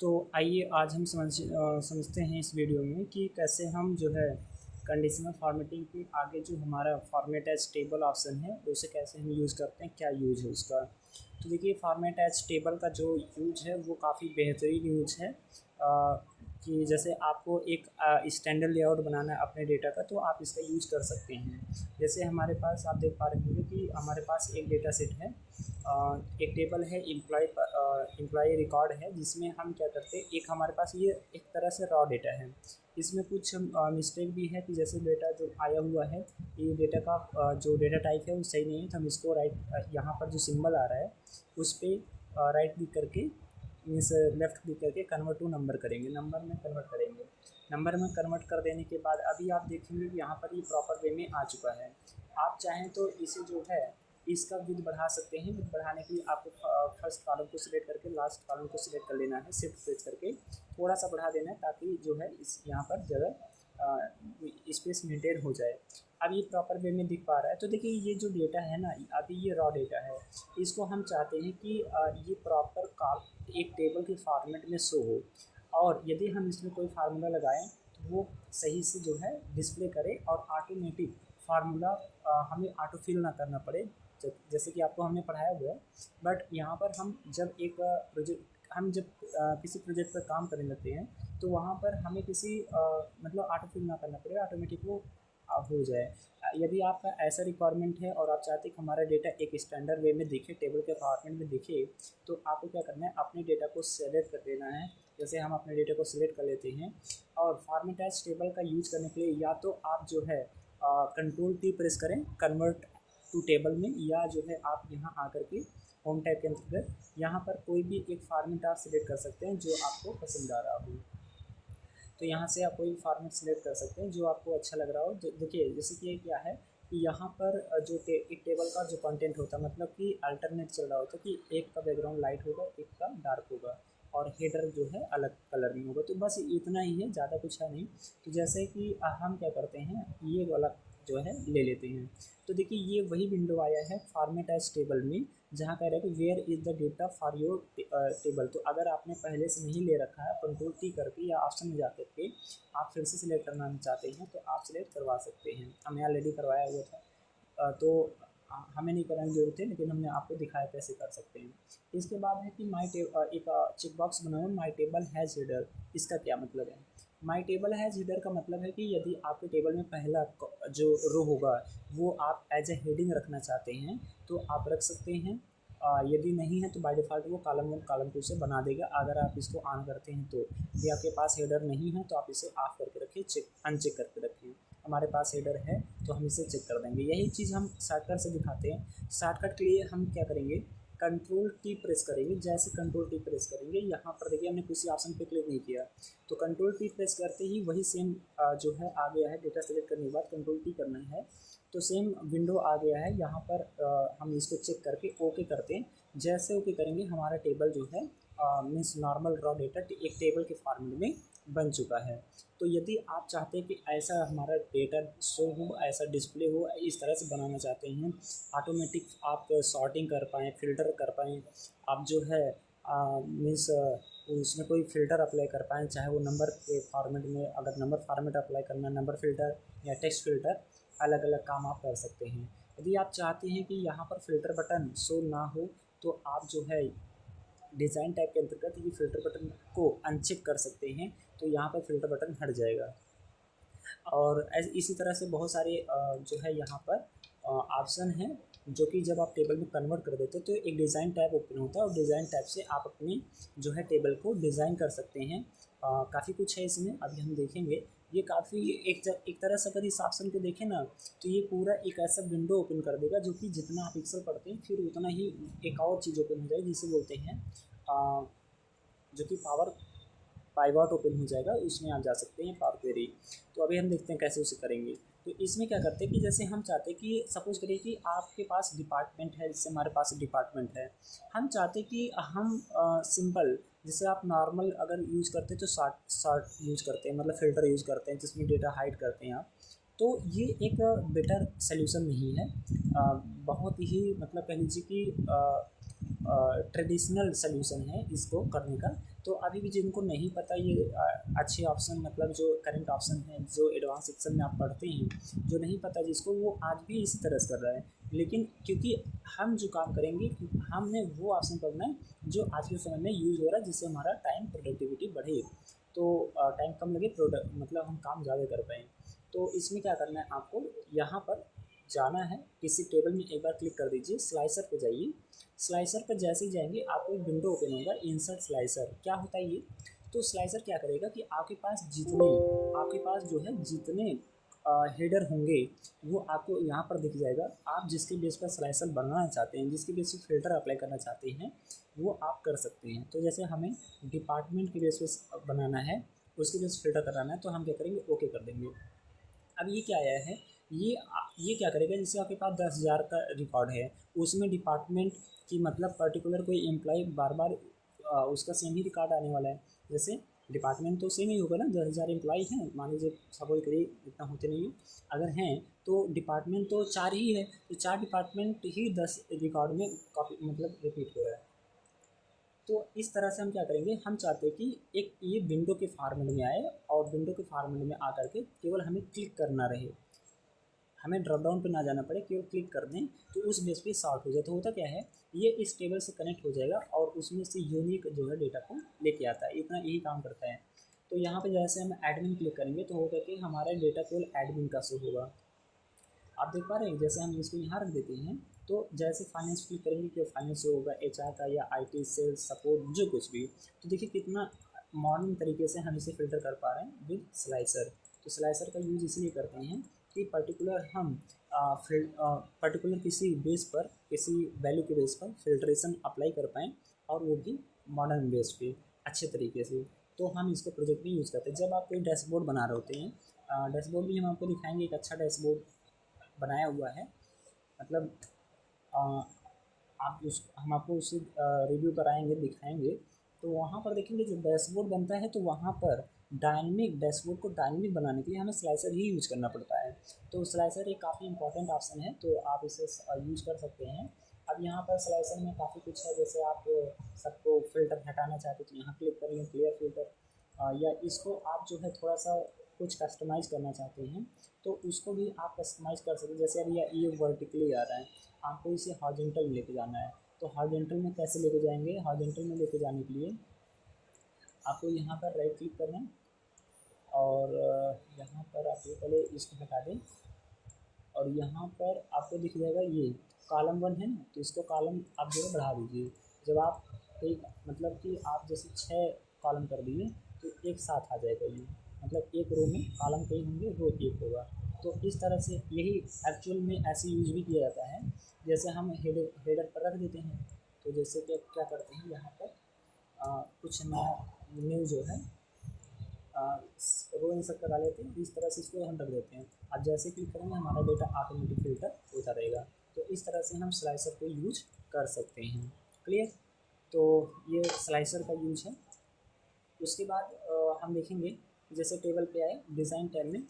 तो आइए आज हम समझते हैं इस वीडियो में कि कैसे हम जो है कंडीशनल फॉर्मेटिंग के आगे जो हमारा फॉर्मेट एज टेबल ऑप्शन है उसे कैसे हम यूज़ करते हैं, क्या यूज है उसका। तो देखिए फॉर्मेट एज टेबल का जो यूज है वो काफ़ी बेहतरीन यूज है। कि जैसे आपको एक स्टैंडर्ड लेआउट बनाना है अपने डेटा का, तो आप इसका यूज कर सकते हैं। जैसे हमारे पास आप देख पा रहे होंगे कि हमारे पास एक डेटा सेट है, एक टेबल है एम्प्लॉय रिकॉर्ड है, जिसमें हम क्या करते हैं, एक हमारे पास ये एक तरह से रॉ डेटा है। इसमें कुछ मिस्टेक भी है कि जैसे डेटा जो आया हुआ है, ये डेटा का जो डेटा टाइप है वो सही नहीं है, तो हम इसको यहाँ पर जो सिंबल आ रहा है उस पर राइट क्लिक करके मीन्स लेफ़्ट क्लिक करके कन्वर्ट टू नंबर करेंगे, नंबर में कन्वर्ट करेंगे। नंबर में कन्वर्ट कर देने के बाद अभी आप देखेंगे कि यहाँ पर ये प्रॉपर वे में आ चुका है। आप चाहें तो इसे जो है इसका विड्थ बढ़ा सकते हैं। विड्थ बढ़ाने के लिए आपको फर्स्ट कॉलम को सिलेक्ट करके लास्ट कॉलम को सिलेक्ट कर लेना है, शिफ्ट प्रेस करके थोड़ा सा बढ़ा देना है ताकि जो है इस यहाँ पर जगह स्पेस मेंटेन हो जाए। अब ये प्रॉपर वे में दिख पा रहा है। तो देखिए ये जो डेटा है ना, अभी ये रॉ डेटा है, इसको हम चाहते हैं कि ये प्रॉपर एक टेबल के फॉर्मेट में शो हो, और यदि हम इसमें कोई फार्मूला लगाएं तो वो सही से जो है डिस्प्ले करे और ऑटोमेटिक फार्मूला हमें ऑटो फिल ना करना पड़े, जैसे कि आपको हमने पढ़ाया हुआ है। बट यहाँ पर हम जब एक प्रोजेक्ट हम जब किसी प्रोजेक्ट पर काम करने लगते हैं तो वहाँ पर हमें किसी मतलब ऑटो फिल ना करना पड़े, ऑटोमेटिक वो हो जाए। यदि आपका ऐसा रिक्वायरमेंट है और आप चाहते हैं कि हमारा डेटा एक स्टैंडर्ड वे में दिखे, टेबल के फॉर्मेट में दिखे, तो आपको क्या करना है, अपने डेटा को सेलेक्ट कर देना है। जैसे हम अपने डेटा को सिलेक्ट कर लेते हैं और फॉर्मेट एज टेबल का यूज करने के लिए या तो आप जो है कंट्रोल टी प्रेस करें कन्वर्ट टू टेबल में, या जो है आप यहाँ आकर के होम टैब के अंतर्गत यहाँ पर कोई भी एक फॉर्मेट आप सिलेक्ट कर सकते हैं जो आपको पसंद आ रहा हो। तो यहाँ से आप कोई फॉर्मेट सिलेक्ट कर सकते हैं जो आपको अच्छा लग रहा हो। देखिए जैसे कि ये क्या है कि यहाँ पर जो एक टेबल का जो कंटेंट होता है, मतलब कि अल्टरनेट चल रहा होता है कि एक का बैकग्राउंड लाइट होगा, एक का डार्क होगा, और हेडर जो है अलग कलर में होगा। तो बस इतना ही है, ज़्यादा कुछ है नहीं। तो जैसे कि हम क्या करते हैं, ये वाला जो है ले लेते हैं। तो देखिए ये वही विंडो आया है फॉर्मेट एज टेबल में, जहाँ कह रहा है कि where is the data for your table. तो अगर आपने पहले से नहीं ले रखा है, कंट्रोल टी करके या ऑप्शन में जा करके आप फिर से सिलेक्ट करना चाहते हैं तो आप सिलेक्ट करवा सकते हैं। हमने ऑलरेडी करवाया हुआ था, तो हमें नहीं कराने की जरूरत है, लेकिन हमने आपको दिखाया कैसे कर सकते हैं। इसके बाद है कि एक चेक बॉक्स बना हुआ, माई टेबल हैज़ हेडर। इसका क्या मतलब है? माई टेबल हैज़ हेडर का मतलब है कि यदि आपके टेबल में पहला जो रो होगा वो आप एज ए हेडिंग रखना चाहते हैं तो आप रख सकते हैं। यदि नहीं है तो बाय डिफ़ॉल्ट वो कॉलम 1 कॉलम 2 से बना देगा। अगर आप इसको ऑन करते हैं तो यदि आपके पास हेडर नहीं है तो आप इसे ऑफ करके रखिए, अनचेक करके रखिए। हमारे पास हेडर है तो हम इसे चेक कर देंगे। यही चीज़ हम शॉर्टकट से दिखाते हैं। शॉर्टकट के लिए हम क्या करेंगे, कंट्रोल टी प्रेस करेंगे। जैसे कंट्रोल टी प्रेस करेंगे, यहाँ पर देखिए हमने किसी ऑप्शन पे क्लिक नहीं किया, तो कंट्रोल टी प्रेस करते ही वही सेम जो है आ गया है। डेटा सेलेक्ट करने के बाद कंट्रोल टी करना है तो सेम विंडो आ गया है। यहाँ पर हम इसको चेक करके ओके करते हैं। जैसे ओके करेंगे हमारा टेबल जो है मीन्स नॉर्मल रॉ डेटा एक टेबल के फॉर्मेट में बन चुका है। तो यदि आप चाहते हैं कि ऐसा हमारा डेटा शो हो, ऐसा डिस्प्ले हो, इस तरह से बनाना चाहते हैं, ऑटोमेटिक आप सॉर्टिंग कर पाएँ, फ़िल्टर कर पाएँ, आप जो है मीन्स उसमें कोई फ़िल्टर अप्लाई कर पाएँ, चाहे वो नंबर के फॉर्मेट में, अगर नंबर फॉर्मेट अप्लाई करना है, नंबर फ़िल्टर या टेक्स्ट फ़िल्टर, अलग अलग काम आप कर सकते हैं। यदि आप चाहते हैं कि यहाँ पर फ़िल्टर बटन शो ना हो तो आप जो है डिज़ाइन टैब के अंतर्गत ये फ़िल्टर बटन को अनचेक कर सकते हैं, तो यहाँ पर फ़िल्टर बटन हट जाएगा। और इसी तरह से बहुत सारे जो है यहाँ पर ऑप्शन हैं जो कि जब आप टेबल में कन्वर्ट कर देते हैं तो एक डिज़ाइन टैब ओपन होता है, और डिज़ाइन टैब से आप अपनी जो है टेबल को डिज़ाइन कर सकते हैं। काफ़ी कुछ है इसमें, अभी हम देखेंगे। ये काफ़ी एक तरह से अगर इस ऑप्शन को देखें ना तो ये पूरा एक ऐसा विंडो ओपन कर देगा जो कि जितना आप पिक्सल पढ़ते हैं फिर उतना ही एक और चीज़ ओपन हो जाएगी जिसे बोलते हैं जो कि पावर पाइवॉट ओपन हो जाएगा, उसमें आप जा सकते हैं पावर क्वेरी। तो अभी हम देखते हैं कैसे उसे करेंगे। तो इसमें क्या करते हैं कि जैसे हम चाहते हैं कि सपोज करिए कि आपके पास डिपार्टमेंट है, जैसे हमारे पास डिपार्टमेंट है, हम चाहते हैं कि हम सिंपल, जैसे आप नॉर्मल अगर यूज़ करते हैं तो शॉर्ट यूज़ करते हैं, मतलब फ़िल्टर यूज़ करते हैं जिसमें डेटा हाइड करते हैं आप, तो ये एक बेटर सोल्यूशन नहीं है। बहुत ही मतलब कह लीजिए कि ट्रेडिशनल सल्यूशन है इसको करने का। तो अभी भी जिनको नहीं पता ये अच्छे ऑप्शन मतलब जो करंट ऑप्शन है जो एडवांस सेक्शन में आप पढ़ते हैं, जो नहीं पता जिसको वो आज भी इसी तरह से कर रहा है। लेकिन क्योंकि हम जो काम करेंगे हमने वो ऑप्शन पढ़ना है जो आज के समय में यूज़ हो रहा है, जिससे हमारा टाइम प्रोडक्टिविटी बढ़े, तो टाइम कम लगे, प्रोडक्ट मतलब हम काम ज़्यादा कर पाएँ। तो इसमें क्या करना है आपको, यहाँ पर जाना है किसी टेबल में, एक बार क्लिक कर दीजिए, स्लाइसर पे जाइए। स्लाइसर पर जैसे ही जाएंगे आपको एक विंडो ओपन होगा, इंसर्ट स्लाइसर। क्या होता है ये, तो स्लाइसर क्या करेगा कि आपके पास जो है जितने हेडर होंगे वो आपको यहाँ पर दिख जाएगा। आप जिसके बेस पर स्लाइसर बनाना चाहते हैं, जिसके बेस पर फिल्टर अप्लाई करना चाहते हैं, वो आप कर सकते हैं। तो जैसे हमें डिपार्टमेंट के बेस पर बनाना है, उसके बेस फिल्टर कराना है, तो हम क्या करेंगे, ओके कर देंगे। अब ये क्या आया है, ये क्या करेगा, जैसे आपके पास 10,000 का रिकॉर्ड है, उसमें डिपार्टमेंट की मतलब पर्टिकुलर कोई एम्प्लॉय बार बार उसका सेम ही रिकॉर्ड आने वाला है। जैसे डिपार्टमेंट तो सेम ही होगा ना, 10,000 एम्प्लॉय हैं मान लीजिए, सपोज करिए इतना होते नहीं है, अगर हैं तो डिपार्टमेंट तो 4 ही है, तो 4 डिपार्टमेंट ही 10 रिकॉर्ड में कॉपी मतलब रिपीट हो रहा है। तो इस तरह से हम क्या करेंगे, हम चाहते हैं कि एक ये विंडो के फॉर्मेट में आए, और विंडो के फॉर्मेट में आकर के केवल हमें क्लिक करना रहे, हमें ड्रॉप डाउन पे ना जाना पड़े, केवल क्लिक कर दें तो उस बेस पे सॉर्ट हो जाए। तो होता क्या है, ये इस टेबल से कनेक्ट हो जाएगा और उसमें से यूनिक जो है डेटा को लेके आता है, इतना यही काम करता है। तो यहाँ पे जैसे हम एडमिन क्लिक करेंगे तो होगा कि हमारा डेटा केवल एडमिन का शो होगा। आप देख पा रहे हैं, जैसे हम इसको यहाँ रख देते हैं तो जैसे फाइनेंस क्लिक करेंगे कि फाइनेंस होगा, एचआर का या आईटी सेल्स सपोर्ट जो कुछ भी। तो देखिए कितना मॉडर्न तरीके से हम इसे फिल्टर कर पा रहे हैं विद स्लाइसर। तो स्लाइसर का यूज़ इसलिए करते हैं कि पर्टिकुलर किसी बेस पर, किसी वैल्यू के बेस पर फिल्ट्रेशन अप्लाई कर पाएँ, और वो भी मॉडर्न बेस पे अच्छे तरीके से। तो हम इसको प्रोजेक्ट में यूज़ करते हैं। जब आप कोई डैशबोर्ड बना रहे होते हैं, डैशबोर्ड भी हम आपको दिखाएंगे, एक अच्छा डैशबोर्ड बनाया हुआ है, मतलब अ, आप उस हम आपको उसे रिव्यू कराएंगे, दिखाएंगे। तो वहाँ पर देखेंगे जब डैशबोर्ड बनता है तो वहाँ पर डायनेमिक डैशबोर्ड को डायनेमिक बनाने के लिए हमें स्लाइसर ही यूज़ करना पड़ता है। तो स्लाइसर एक काफ़ी इंपॉर्टेंट ऑप्शन है, तो आप इसे यूज़ कर सकते हैं। अब यहाँ पर स्लाइसर में काफ़ी कुछ है, जैसे आप सबको फ़िल्टर हटाना चाहते तो यहाँ क्लिक करेंगे क्लियर फ़िल्टर, या इसको आप जो है थोड़ा सा कुछ कस्टमाइज़ करना चाहते हैं तो उसको भी आप कस्टमाइज़ कर सकते हैं। जैसे अभी ये वर्टिकली आ रहा है, आपको इसे हॉरिजॉन्टल में लेके जाना है, तो हॉरिजॉन्टल में कैसे लेके जाएंगे, हॉरिजॉन्टल में लेके जाने के लिए आपको यहाँ पर राइट क्लिक करना है, और यहाँ पर आप ये पहले इसको हटा दें, और यहाँ पर आपको दिख जाएगा ये कॉलम 1 है ना, तो इसको कॉलम आप जो है बढ़ा दीजिए। जब आप कई मतलब कि आप जैसे 6 कॉलम कर दिए तो एक साथ आ जाएगा ये, मतलब एक रो में कॉलम कई होंगे, रो एक होगा। तो इस तरह से यही एक्चुअल में ऐसे यूज़ भी किया जाता है। जैसे हम हेडर पर रख देते हैं, तो जैसे कि क्या करते हैं यहाँ पर कुछ नया न्यू जो है रो इंसर्ट करा लेते हैं, इस तरह से इसको हम रख देते हैं। अब जैसे क्लिक करेंगे हमारा डेटा ऑटोमेटिक फिल्टर होता रहेगा। तो इस तरह से हम स्लाइसर को यूज कर सकते हैं। क्लियर, तो ये स्लाइसर का यूज है। उसके बाद हम देखेंगे, जैसे टेबल पे आए डिज़ाइन टैब में,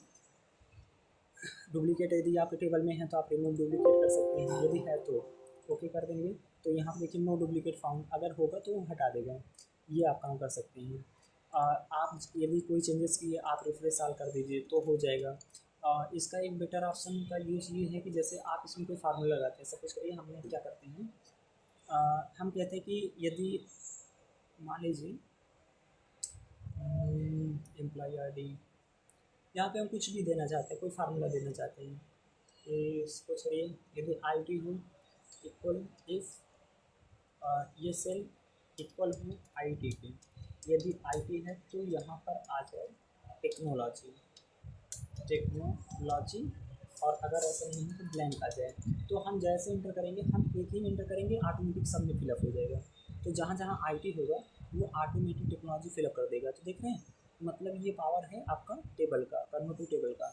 डुप्लीकेट यदि आपके टेबल में है तो आप रिमूव डुप्लीकेट कर सकते हैं, यदि है तो ओके कर देंगे। तो यहाँ पर देखिए नो डुप्लीकेट फाउंड, अगर होगा तो हटा देगा, ये आप काम कर सकते हैं। आप यदि कोई चेंजेस किए आप रिफ्रेश ऑल कर दीजिए तो हो जाएगा। इसका एक बेटर ऑप्शन का यूज़ ये है कि जैसे आप इसमें कोई फार्मूला लगाते हैं, सपोज करिए हमने क्या करते हैं, हम कहते हैं कि यदि मान लीजिए एम्प्लॉय ID, यहाँ पे हम कुछ भी देना चाहते हैं, कोई फार्मूला देना चाहते हैं कि सपोज करिए यदि IT हो इक्वल इफ ये सेल इक्वल हो IT के, यदि IT है तो यहाँ पर आ जाए टेक्नोलॉजी, और अगर ऐसा नहीं है तो ब्लैंक आ जाए। तो हम जैसे इंटर करेंगे, हम एक ही इंटर करेंगे, ऑटोमेटिक सब में फिलअप हो जाएगा। तो जहाँ जहाँ IT होगा वो ऑटोमेटिक टेक्नोलॉजी फिलअप कर देगा। तो देख रहे हैं, मतलब ये पावर है आपका टेबल का, कन्वर्ट टू टेबल का।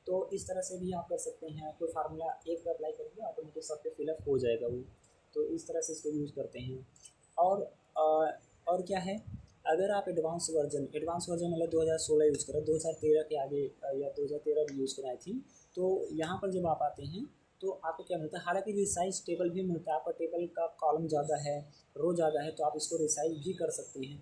तो इस तरह से भी आप कर सकते हैं, कोई फार्मूला एक पर अप्लाई करेंगे ऑटोमेटिक सब पे फिलअप हो जाएगा वो। तो इस तरह से इसको यूज़ करते हैं। और और क्या है, अगर आप एडवांस वर्जन मतलब 2016 यूज़ करें, 2013 के आगे या 2013 भी यूज़ कराई थी, तो यहाँ पर जब आप आते हैं तो आपको क्या मिलता है, हालांकि रिसाइज टेबल भी मिलता है, आपका टेबल का कॉलम ज़्यादा है, रो ज़्यादा है, तो आप इसको रिसाइज भी कर सकते हैं।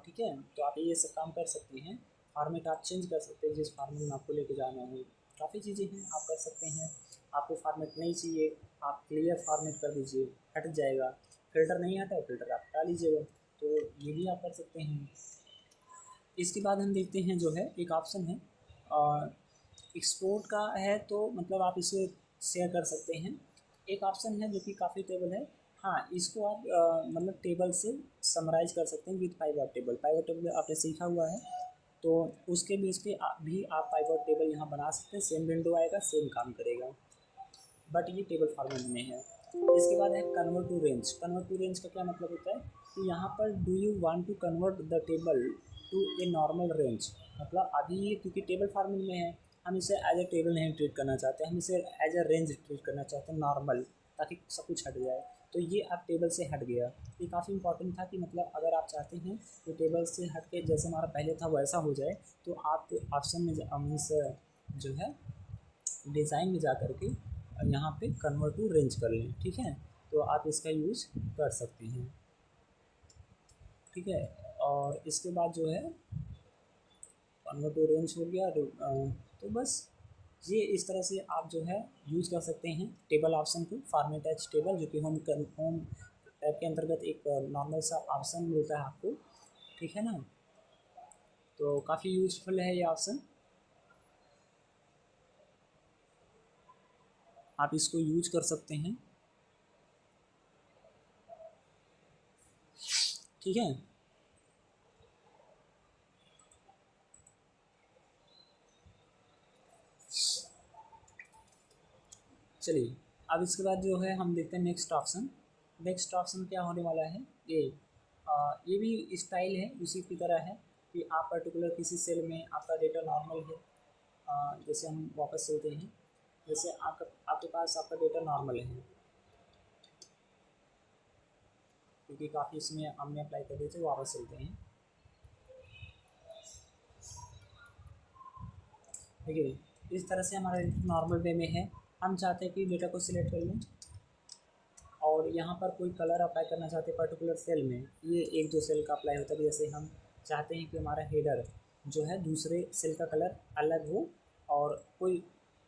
ठीक है, तो आप ये सब काम कर सकते हैं। फॉर्मेट आप चेंज कर सकते हैं जिस फॉर्मेट में आपको लेके जाना हो, काफ़ी चीज़ें हैं आप कर सकते हैं। आपको फॉर्मेट नहीं चाहिए, आप क्लियर फॉर्मेट कर दीजिए, हट जाएगा। फ़िल्टर नहीं हटा, फ़िल्टर आप हटा लीजिएगा, तो ये भी आप कर सकते हैं। इसके बाद हम देखते हैं जो है एक ऑप्शन है एक्सपोर्ट का है, तो मतलब आप इसे शेयर कर सकते हैं। एक ऑप्शन है जो कि काफ़ी टेबल है, हाँ इसको आप मतलब टेबल से समराइज़ कर सकते हैं with pivot table. Pivot table आपने सीखा हुआ है, तो उसके बेस पे भी आप पाइवट टेबल यहाँ बना सकते हैं। सेम विंडो आएगा, सेम काम करेगा, बट ये टेबल फॉर्मेट में है। इसके बाद है convert to range. Convert to range का क्या मतलब होता है कि यहाँ पर do you want to convert the table to a normal range, मतलब अभी ये क्योंकि टेबल फॉर्मेट में है, हम इसे एज ए टेबल नहीं ट्रीट करना चाहते, हम इसे एज ए रेंज ट्रीट करना चाहते हैं, नॉर्मल, ताकि सब कुछ हट जाए। तो ये आप टेबल से हट गया, ये काफ़ी इंपॉर्टेंट था कि मतलब अगर आप चाहते हैं कि टेबल से हट के जैसे हमारा पहले था वैसा हो जाए, तो आप ऑप्शन में मीन्स जो है डिज़ाइन में जा कर के यहाँ पे कन्वर्ट टू रेंज कर लें। ठीक है, तो आप इसका यूज़ कर सकते हैं। ठीक है, और इसके बाद जो है कन्वर्ट टू रेंज हो गया, तो बस ये इस तरह से आप जो है यूज़ कर सकते हैं टेबल ऑप्शन को। फॉर्मेट एज टेबल जो कि होम टैब के अंतर्गत एक नॉर्मल सा ऑप्शन मिलता है आपको। ठीक है ना, तो काफ़ी यूज़फुल है ये ऑप्शन, आप इसको यूज कर सकते हैं। ठीक है, चलिए अब इसके बाद जो है हम देखते हैं नेक्स्ट ऑप्शन। नेक्स्ट ऑप्शन क्या होने वाला है, ये भी स्टाइल है उसी की तरह है कि आप पर्टिकुलर किसी सेल में आपका डेटा नॉर्मल है, जैसे हम वापस चलते हैं, जैसे आपके पास आपका डेटा नॉर्मल है, क्योंकि काफ़ी इसमें हमने अप्लाई कर दिए थे, वापस चलते हैं। देखिए इस तरह से हमारा नॉर्मल वे में है, हम चाहते हैं कि डेटा को सिलेक्ट कर लें और यहाँ पर कोई कलर अप्लाई करना चाहते हैं पर्टिकुलर सेल में, ये एक दो सेल का अप्लाई होता है। जैसे हम चाहते हैं कि हमारा हेडर जो है दूसरे सेल का कलर अलग हो और कोई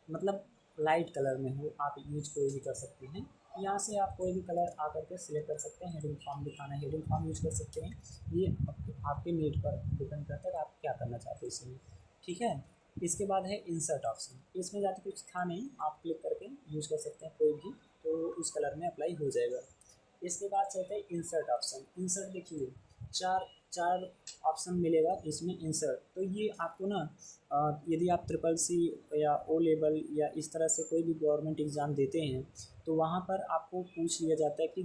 मतलब लाइट कलर में हो, आप यूज कोई भी कर सकते हैं। यहाँ से आप कोई भी कलर आकर के सिलेक्ट कर सकते हैं। हेडिंग फॉर्म दिखाना है, हेडिंग फॉर्म यूज कर सकते हैं। ये आपके नीड पर डिपेंड करता है आप क्या करना चाहते हैं इसमें। ठीक है, इसके बाद है इंसर्ट ऑप्शन, इसमें ज़्यादा कुछ था नहीं, आप क्लिक करके यूज़ कर सकते हैं कोई भी, तो उस कलर में अप्लाई हो जाएगा। इसके बाद चलते हैं इंसर्ट ऑप्शन। इंसर्ट देखिए चार चार ऑप्शन मिलेगा इसमें इंसर्ट, तो ये आपको ना यदि आप ट्रिपल सी या ओ लेवल या इस तरह से कोई भी गवर्नमेंट एग्ज़ाम देते हैं, तो वहाँ पर आपको पूछ लिया जाता है कि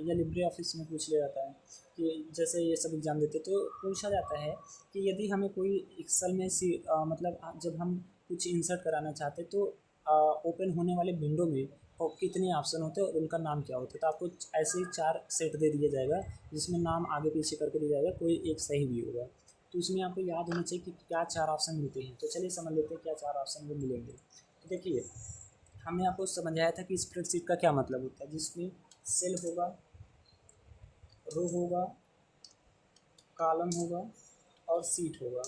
या लिब्रे ऑफिस में पूछ लिया जाता है कि जैसे ये सब एग्ज़ाम देते तो पूछा जाता है कि यदि हमें कोई एक्सेल में मतलब जब हम कुछ इंसर्ट कराना चाहते तो ओपन होने वाले विंडो में और कितने ऑप्शन होते हैं और उनका नाम क्या होता है, तो आपको ऐसे ही 4 सेट दे दिया जाएगा जिसमें नाम आगे पीछे करके दिया जाएगा, कोई एक सही भी होगा। तो उसमें आपको याद होना चाहिए कि क्या 4 ऑप्शन मिलते हैं। तो चलिए समझ लेते हैं क्या 4 ऑप्शन वो मिलेंगे। तो देखिए हमने आपको समझाया था कि स्प्रेडशीट का क्या मतलब होता है, जिसमें सेल होगा, रो होगा, कॉलम होगा और सीट होगा।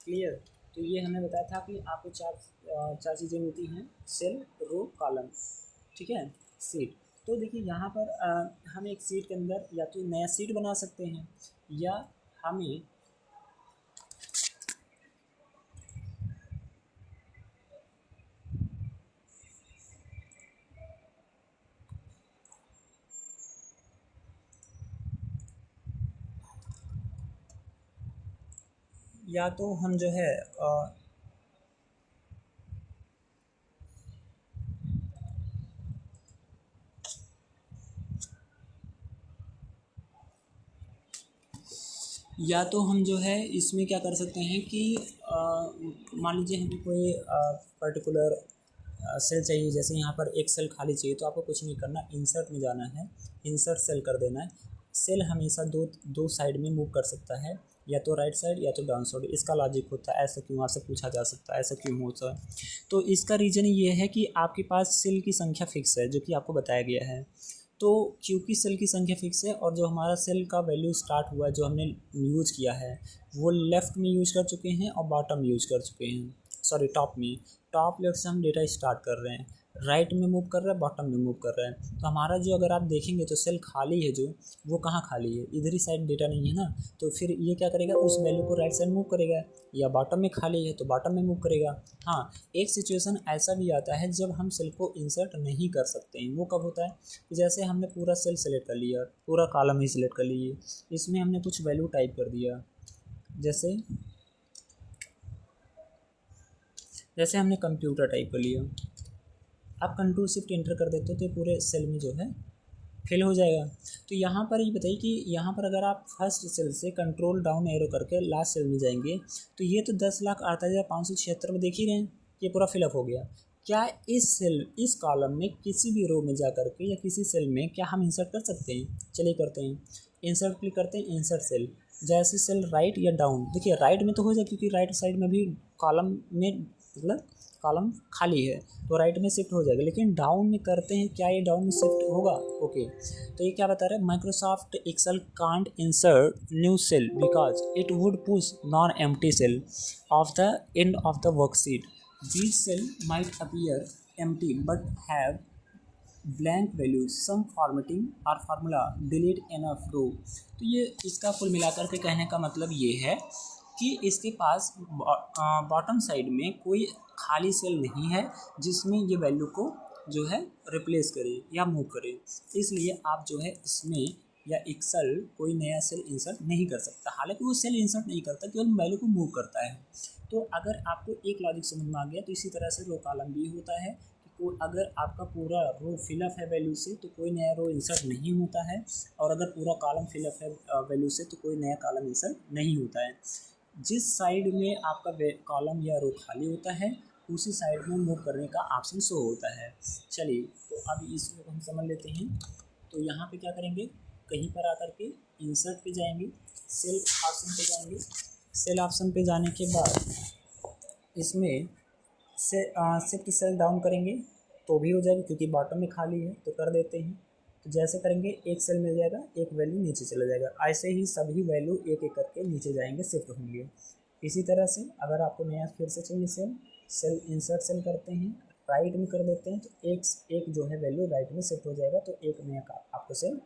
क्लियर, तो ये हमने बताया था कि आपको चार चीज़ें मिलती हैं, सेल, रो, कॉलम, ठीक है, सीट। तो देखिए यहाँ पर हम एक सीट के अंदर या तो नया सीट बना सकते हैं या हमें या तो हम जो है या तो हम जो है इसमें क्या कर सकते हैं कि मान लीजिए हमें कोई पर्टिकुलर सेल चाहिए, जैसे यहाँ पर एक सेल खाली चाहिए, तो आपको कुछ नहीं करना, इंसर्ट में जाना है, इंसर्ट सेल कर देना है। सेल हमेशा दो साइड में मूव कर सकता है, या तो राइट साइड या तो डाउन साइड। इसका लॉजिक होता है ऐसा क्यों, आपसे पूछा जा सकता है ऐसा क्यों होता है। तो इसका रीज़न ये है कि आपके पास सेल की संख्या फिक्स है जो कि आपको बताया गया है। तो क्योंकि सेल की संख्या फिक्स है और जो हमारा सेल का वैल्यू स्टार्ट हुआ है जो हमने यूज किया है वो लेफ़्ट में यूज कर चुके हैं और बॉटम में यूज कर चुके हैं, सॉरी टॉप में। टॉप लेफ्ट से हम डेटा स्टार्ट कर रहे हैं, राइट में मूव कर रहा है, बॉटम में मूव कर रहा है। तो हमारा जो अगर आप देखेंगे तो सेल खाली है, जो वो कहाँ खाली है, इधर ही साइड डेटा नहीं है ना। तो फिर ये क्या करेगा, उस वैल्यू को राइट साइड मूव करेगा, या बॉटम में खाली है तो बॉटम में मूव करेगा। हाँ, एक सिचुएशन ऐसा भी आता है जब हम सेल को इंसर्ट नहीं कर सकते हैं। वो कब होता है कि जैसे हमने पूरा सेल सेलेक्ट कर लिया, पूरा कॉलम ही सिलेक्ट कर लिए, इसमें हमने कुछ वैल्यू टाइप कर दिया, जैसे जैसे हमने कंप्यूटर टाइप कर लिया। आप कंट्रोल शिफ्ट एंटर कर देते हो तो पूरे सेल में जो है फिल हो जाएगा। तो यहाँ पर ये बताइए कि यहाँ पर अगर आप फर्स्ट सेल से कंट्रोल डाउन एरो करके लास्ट सेल में जाएंगे तो ये तो 10,68,576 में देख ही रहे हैं, ये पूरा फिलअप हो गया। क्या इस सेल, इस कॉलम में किसी भी रो में जा करके या किसी सेल में क्या हम इंसर्ट कर सकते हैं? चलिए करते हैं, इंसर्ट क्लिक करते हैं, इंसर्ट सेल। जैसे सेल राइट या डाउन, देखिए राइट में तो हो जाए क्योंकि राइट साइड में भी कॉलम में मतलब कॉलम खाली है तो राइट में शिफ्ट हो जाएगा। लेकिन डाउन में करते हैं, क्या ये डाउन में शिफ्ट होगा? ओके, तो ये क्या बता रहा है, Microsoft Excel can't insert new cell because it would push non empty cell off the end of the worksheet. These cell might appear empty but have blank values, some formatting और formula delete enough row. तो ये इसका कुल मिलाकर के कहने का मतलब ये है कि इसके पास बॉटम साइड में कोई खाली सेल नहीं है जिसमें ये वैल्यू को जो है रिप्लेस करे या मूव करे। इसलिए आप जो है इसमें या एक्सेल कोई नया सेल इंसर्ट नहीं कर सकता। हालांकि वो सेल इंसर्ट नहीं करता, केवल वैल्यू को मूव करता है। तो अगर आपको एक लॉजिक समझ में आ गया तो इसी तरह से रो कॉलम भी होता है कि अगर आपका पूरा रो फिलअप है वैल्यू से तो कोई नया रो इंसर्ट नहीं होता है, और अगर पूरा कॉलम फिलअप है वैल्यू से तो कोई नया कॉलम इंसर्ट नहीं होता है। जिस साइड में आपका कॉलम या रो खाली होता है उसी साइड में मूव करने का ऑप्शन शो होता है। चलिए, तो अब इसको हम समझ लेते हैं। तो यहाँ पे क्या करेंगे, कहीं पर आकर के इंसर्ट पे जाएंगे, सेल ऑप्शन पे जाएंगे। सेल ऑप्शन पे जाने के बाद इसमें से शिफ्ट सेल डाउन करेंगे तो भी हो जाएगा क्योंकि बॉटम में खाली है तो कर देते हैं। तो जैसे करेंगे एक सेल मिल जाएगा, एक वैल्यू नीचे चला जाएगा। ऐसे ही सभी वैल्यू एक एक करके नीचे जाएंगे, शिफ्ट होंगे। इसी तरह से अगर आपको नया फिर से चाहिए सेल, सेल इंसर्ट सेल करते हैं, राइट में कर देते हैं तो एक एक जो है वैल्यू राइट में शिफ्ट हो जाएगा, तो एक नया का आपको सेल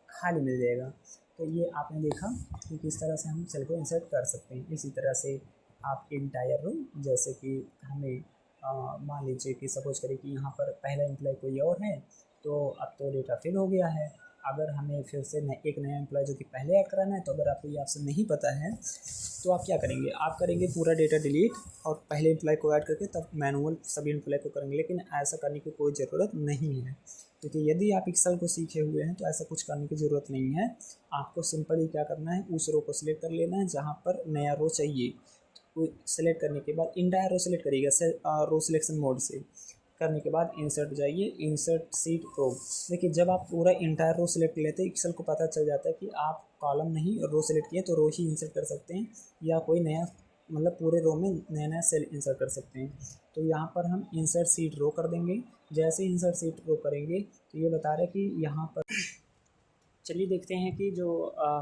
खाली मिल जाएगा। तो ये आपने देखा कि किस तरह से हम सेल को इंसर्ट कर सकते हैं। इसी तरह से आप इंटायर रो, जैसे कि हमें मान लीजिए कि सपोज करें कि यहाँ पर पहला एम्प्लॉय कोई और है तो अब तो डेटा फिल हो गया है। अगर हमें फिर से एक नया एम्प्लॉय जो कि पहले ऐड कराना है, तो अगर आपको ये ऑप्शन नहीं पता है तो आप क्या करेंगे, आप करेंगे पूरा डेटा डिलीट और पहले एम्प्लॉय को ऐड करके तब मैनुअल सभी एम्प्लॉय को करेंगे। लेकिन ऐसा करने की कोई ज़रूरत नहीं है, क्योंकि यदि आप एक्सेल को सीखे हुए हैं तो ऐसा कुछ करने की ज़रूरत नहीं है। आपको सिंपली क्या करना है, उस रो को सिलेक्ट कर लेना है जहाँ पर नया रो चाहिए। तो सेलेक्ट करने के बाद इंटायर रो सेलेक्ट करिएगा रो सिलेक्शन मोड से। करने के बाद इंसर्ट जाइए, इंसर्ट सीट रो। देखिए जब आप पूरा इंटायर रो सेलेक्ट लेते हैं एक्सेल को पता चल जाता है कि आप कॉलम नहीं रो सेलेक्ट किए तो रो ही इंसर्ट कर सकते हैं, या कोई नया मतलब पूरे रो में नया नया सेल इंसर्ट कर सकते हैं। तो यहाँ पर हम इंसर्ट सीट रो कर देंगे। जैसे इंसर्ट सीट रो करेंगे तो ये बता रहे हैं कि यहाँ पर चलिए देखते हैं कि जो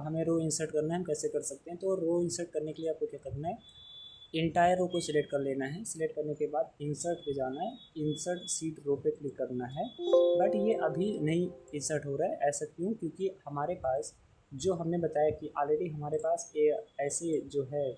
हमें रो इंसर्ट करना है हम कैसे कर सकते हैं। तो रो इंसर्ट करने के लिए आपको क्या करना है, इंटायर रो को सिलेक्ट कर लेना है। सिलेक्ट करने के बाद इंसर्ट पे जाना है, इंसर्ट सीट रो पे क्लिक करना है। बट ये अभी नहीं इंसर्ट हो रहा है, ऐसा क्यों? क्योंकि हमारे पास जो हमने बताया कि ऑलरेडी हमारे पास ऐसे जो है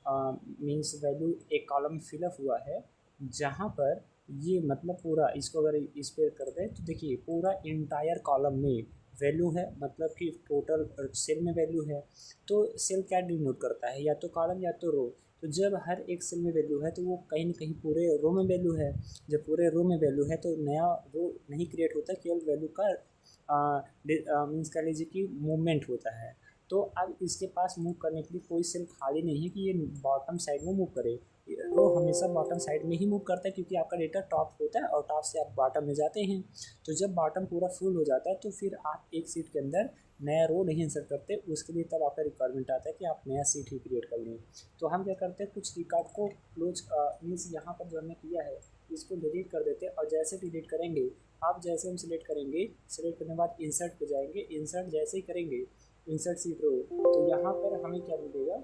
मीन्स वैल्यू एक कॉलम फिलअप हुआ है जहाँ पर ये मतलब पूरा इसको अगर इस पर कर दें तो देखिए पूरा इंटायर कॉलम में वैल्यू है, मतलब कि टोटल सेल में वैल्यू है। तो सेल क्या डिनोट करता है, या तो कॉलम या तो रो। तो जब हर एक सेल में वैल्यू है तो वो कहीं ना कहीं पूरे रो में वैल्यू है। जब पूरे रो में वैल्यू है तो नया रो नहीं क्रिएट होता, केवल वैल्यू का मीन्स कह लीजिए कि मूवमेंट होता है। तो अब इसके पास मूव करने के लिए कोई सेल खाली नहीं है कि ये बॉटम साइड में मूव करे। रो हमेशा बॉटम साइड में ही मूव करता है, क्योंकि आपका डेटा टॉप होता है और टॉप से आप बॉटम में जाते हैं। तो जब बॉटम पूरा फुल हो जाता है तो फिर आप एक सीट के अंदर नया रो नहीं इंसर्ट करते, उसके लिए तब आपका रिक्वायरमेंट आता है कि आप नया सीट ही क्रिएट कर लें। तो हम क्या करते हैं, कुछ रिकॉर्ड को क्लोज मीन्स यहाँ पर जो हमने किया है इसको डिलीट कर देते हैं, और जैसे डिलीट करेंगे आप, जैसे हम सिलेक्ट करेंगे, सिलेक्ट करने के बाद इंसर्ट पे जाएंगे, इंसर्ट जैसे ही करेंगे इंसर्ट सीट रो, तो यहाँ पर हमें क्या मिलेगा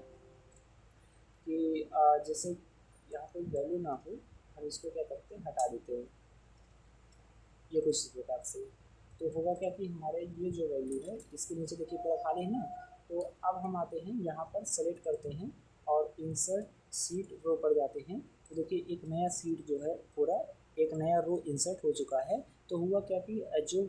कि जैसे यहाँ कोई वैल्यू ना हो, हम इसको क्या करते हैं, हटा देते हैं ये कुछ इस प्रकार से। तो होगा क्या कि हमारे ये जो वैल्यू है इसके नीचे देखिए पूरा खाली है ना। तो अब हम आते हैं यहाँ पर सेलेक्ट करते हैं और इंसर्ट सीट रो पर जाते हैं। तो देखिए एक नया सीट जो है पूरा एक नया रो इंसर्ट हो चुका है। तो हुआ क्या कि जो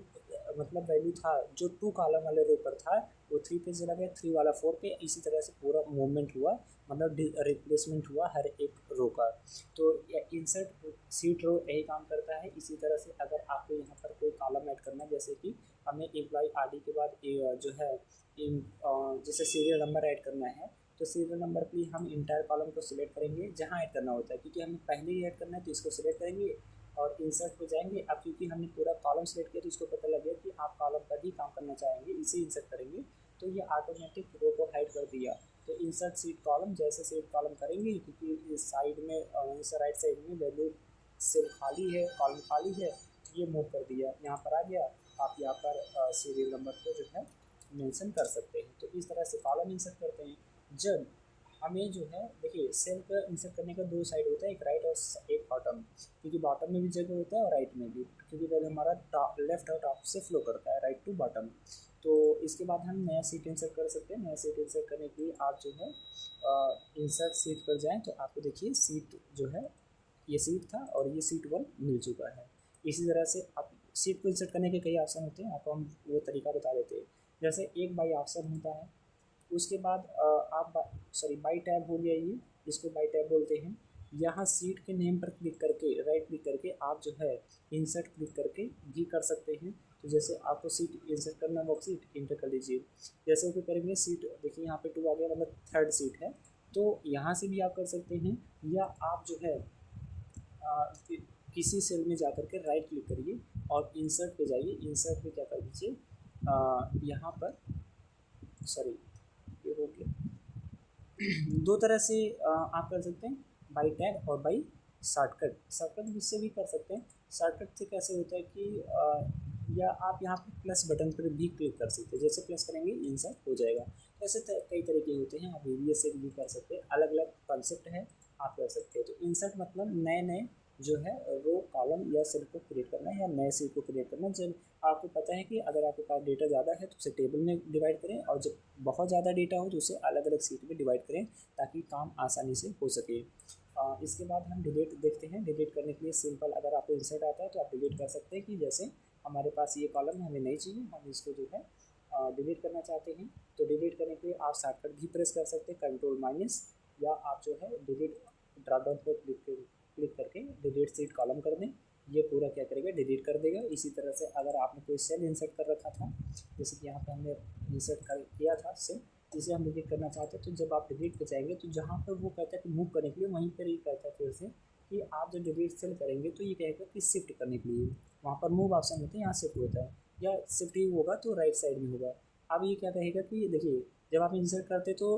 मतलब वैल्यू था जो 2 कॉलम वाले रो पर था वो 3 पे चला गया, 3 वाला 4 पे, इसी तरह से पूरा मूवमेंट हुआ, मतलब रिप्लेसमेंट हुआ हर एक रो का। तो इंसर्ट सीट रो यही काम करता है। इसी तरह से अगर आपको यहाँ पर कोई कॉलम ऐड करना है, जैसे कि हमें एम्प्लॉय आईडी के बाद जो है जैसे सीरियल नंबर ऐड करना है, तो सीरियल नंबर के लिए हम इंटायर कॉलम को सिलेक्ट करेंगे जहाँ ऐड करना होता है, क्योंकि हमें पहले ही ऐड करना है तो इसको सिलेक्ट करेंगे और इंसर्ट पे जाएंगे। अब क्योंकि हमने पूरा कॉलम सेलेक्ट किया तो इसको पता लग गया कि आप कॉलम पर ही काम करना चाहेंगे, इसे इंसर्ट करेंगे, तो ये ऑटोमेटिक रो को हाइड कर दिया। तो इंसर्ट सीट कॉलम, जैसे सीट कॉलम करेंगे क्योंकि इस साइड में राइट साइड में वैल्यू सेल खाली है, कॉलम खाली है, तो ये मूव कर दिया, यहाँ पर आ गया। आप यहाँ पर सीरियल नंबर को जो है मेंशन कर सकते हैं। तो इस तरह से कॉलम इंसर्ट करते हैं। जब हमें जो है देखिए सेल पर इंसर्ट करने का 2 साइड होता है, एक राइट और एक बॉटम, क्योंकि बॉटम में भी जगह होता है और राइट में भी, क्योंकि पहले हमारा लेफ्ट और टॉप से फ्लो करता है राइट टू बॉटम। तो इसके बाद हम नया सीट इंसर्ट कर सकते हैं। नया सीट इंसर्ट करने के लिए आप जो है इंसर्ट सीट पर जाएं तो आपको देखिए सीट जो है ये सीट था और ये सीट 1 मिल चुका है। इसी तरह से आप सीट को इंसर्ट करने के कई ऑप्शन होते हैं, आपको हम वो तरीका बता देते हैं। जैसे एक बाई ऑप्शन होता है, उसके बाद आप बाई टैब हो गया ये, इसको बाई टैब बोलते हैं। यहाँ सीट के नेम पर क्लिक करके राइट क्लिक करके आप जो है इंसर्ट क्लिक करके भी कर सकते हैं। तो जैसे आपको सीट इंसर्ट करना है वो सीट इंटर कर लीजिए। जैसे कि करेंगे सीट देखिए यहाँ पे 2 आ गया, मतलब 3rd सीट है, तो यहाँ से भी आप कर सकते हैं। या आप जो है किसी सेल में जा कर के राइट क्लिक करिए और इंसर्ट पे जाइए। इंसर्ट पे क्या कर दीजिए, यहाँ पर ये हो गया। 2 तरह से आप कर सकते हैं, बाई टैग और बाई शॉर्टकट। शॉर्टकट इससे भी कर सकते हैं। शॉर्टकट से कैसे होता है कि या आप यहाँ पर प्लस बटन पर भी क्लिक कर सकते हैं, जैसे प्लस करेंगे इंसर्ट हो जाएगा। ऐसे कई तरीके होते हैं, आप वीडियो से भी कर सकते हैं, अलग अलग कॉन्सेप्ट है, आप कर सकते हैं। तो इंसर्ट मतलब नए नए जो है रो कॉलम या सेल को क्रिएट करना है या नए सेल को क्रिएट करना। जब आपको पता है कि अगर आपके पास डेटा ज़्यादा है तो उसे टेबल में डिवाइड करें, और जब बहुत ज़्यादा डेटा हो तो उसे अलग अलग सीट में डिवाइड करें ताकि काम आसानी से हो सके। इसके बाद हम डिलीट देखते हैं। डिलीट करने के लिए सिंपल, अगर आपको इंसर्ट आता है तो आप डिलीट कर सकते हैं कि जैसे हमारे पास ये कॉलम हमें नहीं चाहिए, हम इसको जो है डिलीट करना चाहते हैं। तो डिलीट करने के लिए आप शॉर्टकट भी प्रेस कर सकते हैं, कंट्रोल माइनस, या आप जो है डिलीट ड्रॉप डाउन पर क्लिक करके डिलीट सीट कॉलम कर दें। ये पूरा क्या करेगा, डिलीट कर देगा। इसी तरह से अगर आपने कोई सेल इंसर्ट कर रखा था, जैसे कि यहाँ पे हमने इंसर्ट किया था सेल, जिसे हम डिलीट करना चाहते हैं, तो जब आप डिलीट पे जाएंगे तो जहाँ पर वो कहता है कि मूव करने के लिए, वहीं पर ये कहता है फिर से कि आप जब डिलीट सेल करेंगे तो ये कहेगा कि शिफ्ट करने के लिए, वहाँ पर मूव ऑप्शन होते हैं, यहाँ शिफ्ट होता है, या शिफ्ट ही होगा तो राइट साइड में होगा। अब ये क्या कहेगा कि देखिए जब आप इंसर्ट करते तो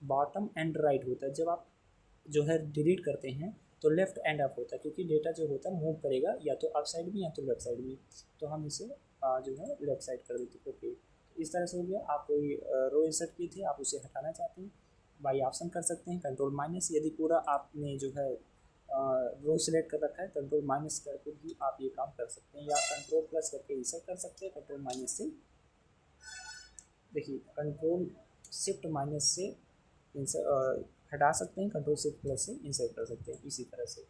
बॉटम एंड राइट होता है, जब आप जो है डिलीट करते हैं तो लेफ़्ट एंड अप होता है, क्योंकि डेटा जो होता है मूव करेगा या तो अप साइड में या तो लेफ्ट साइड में। तो हम इसे जो है लेफ्ट साइड कर देते। ओके, इस तरह से हो गया। आप कोई रो इंसर्ट की थी, आप उसे हटाना चाहते हैं, बाई ऑप्शन कर सकते हैं, कंट्रोल माइनस। यदि पूरा आपने जो है रो सिलेक्ट कर रखा है, कंट्रोल माइनस करके भी आप ये काम कर सकते हैं, या कंट्रोल प्लस करके इंसर्ट कर सकते हैं। कंट्रोल माइनस से देखिए कंट्रोल शिफ्ट माइनस से इंसर्ट हटा सकते हैं, कंट्रोल शिफ्ट प्लस से इंसर्ट कर सकते हैं इसी तरह से।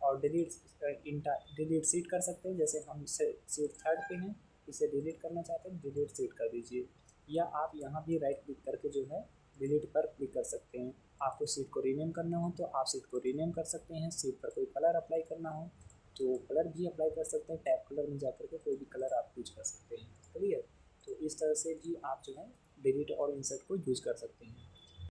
और डिलीट सीट कर सकते हैं, जैसे हम सीट 3rd पे हैं, इसे डिलीट करना चाहते हैं, डिलीट सीट कर दीजिए। या आप यहाँ भी राइट क्लिक करके जो है डिलीट पर क्लिक कर सकते हैं। आपको सीट को रीनेम करना हो तो आप सीट को रीनेम कर सकते हैं। सीट पर कोई कलर अप्लाई करना हो तो कलर भी अप्लाई कर सकते हैं, टैब कलर में जा करके कोई भी कलर आप यूज कर सकते हैं। क्लियर? तो इस तरह से भी आप जो है डिलीट और इंसर्ट को यूज़ कर सकते हैं।